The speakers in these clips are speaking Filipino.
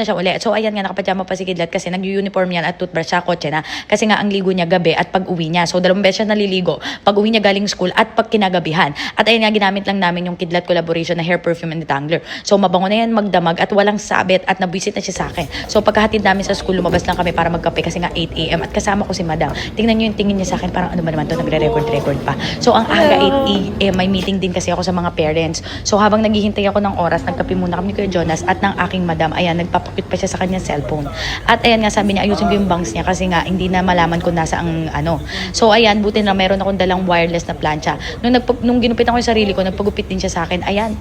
na siya uli. So ayan nga, nakapajama pa si Kidlat kasi nag-uniform yan at toothbrush siya, kotse na. Kasi nga ang ligo niya gabi at pag-uwi niya. So dalawang beses siya naliligo. Pag-uwi niya galing school at pag kinagabihan. At ayan nga, ginamit lang namin yung Kidlat collaboration na hair perfume and detangler. So mabango na yan, magdamag at walang sabit at nabisit na siya sa akin. So pagkahatid namin sa school, lumabas lang kami para magkape kasi nga 8 a.m. at kasama ko si Madam. Tingnan niyo yung tingin niya sa akin, parang ano ba naman to, nagre-record pa. So ang aga 8 a.m. may meeting din kasi ako sa mga parents. So habang naghihintay ako ng oras, nagkape muna kami ni Kuya Jonas at ng aking Madam. Ayan, nagpapakit pa siya sa kanyang cellphone. At ayan nga, sabi niya, ayusin ko yung bangs niya kasi nga hindi na malaman kung nasa ang ano. So ayan, buti na meron akong dalang wireless na plancha. Nung ginupitan ko yung sarili ko, nagpagupit din siya sa akin. Ayan,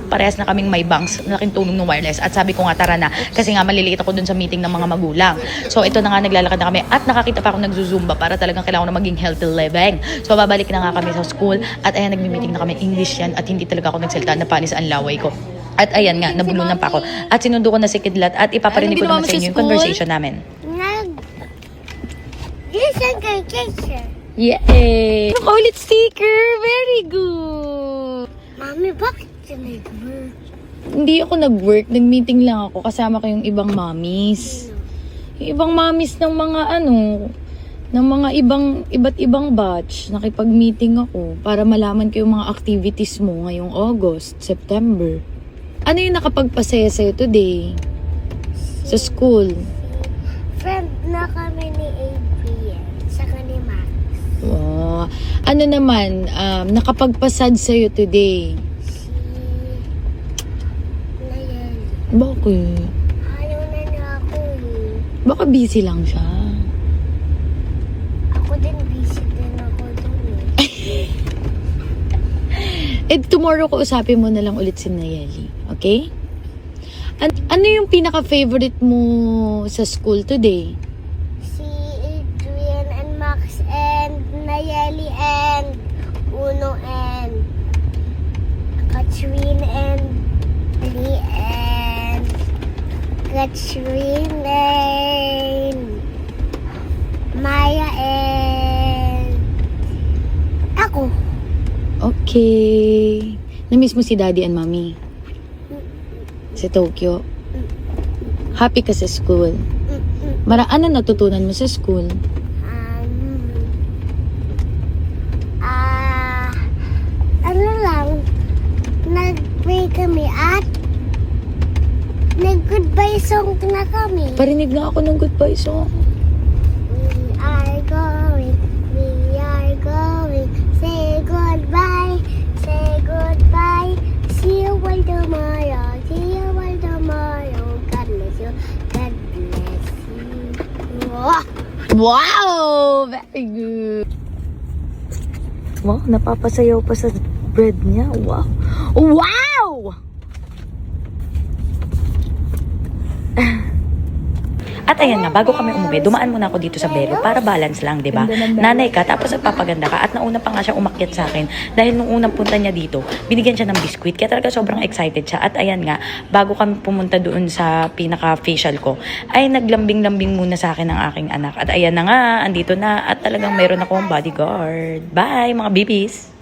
parehas na kaming may bangs, laking tulong ng wireless. At sabi ko nga, tara na, kasi nga maliliit ako dun sa meeting ng mga magulang. So ito na nga, naglalakad na kami at nakakita pa ako nagzuzumba para talagang kailangan ko na maging healthy living. So babalik na nga kami sa school at ayan, nagmi-meeting na kami, English yan at hindi talaga ako nagsalita, na panis ang laway ko. At ayan nga, nabulunan pa ako. At sinundo ko na si Kidlat at ipaparinig ko naman sa inyo yung conversation namin. Yay! Ulit sticker! Very good! Mami, bakit ka nag-work? Hindi ako nag-work. Nag-meeting lang ako. Kasama ko yung ibang mommies. Yung ibang mommies ng mga ng mga iba't ibang batch. Nakipag-meeting ako para malaman ko yung mga activities mo ngayong August, September. Ano yung nakapagpasaya sa'yo today? Sa school? Friend na kami ni Adrian, saka ni Max. Wow. Ano naman, nakapagpasad sa'yo today? Si Nayel. Bakit? Ayaw na niya ako eh. Baka busy lang siya. Ako din, busy din ako dun eh. Tomorrow ko usapin mo na lang ulit si Nayeli. Okay? Ano yung pinaka-favorite mo sa school today? Si Adrian and Max and Nayeli and Uno and Katrin and Lee and Katrin and Maya and ako. Okay. Na-miss mo si Daddy and Mommy? Sa Tokyo? Happy ka sa school? Ano natutunan mo sa school? Ano lang, nag-pray kami at nag-goodbye song na kami. Parinig nga ako ng goodbye song. We are going, say goodbye, see you all tomorrow, God bless you, God bless you. Wow! Very good. Wow, napapasayaw pa sa bread niya. Wow! Wow! At ayan nga, bago kami umuwi, dumaan muna ako dito sa Belo para balance lang, di ba? Nanay ka, tapos nagpapaganda ka at nauna pa nga siya umakyat sa akin dahil nung unang punta niya dito, binigyan siya ng biskwit. Kaya talaga sobrang excited siya. At ayan nga, bago kami pumunta doon sa pinaka-facial ko, ay naglambing-lambing muna sa akin ng aking anak. At ayan na nga, andito na at talagang meron akong bodyguard. Bye, mga bibis!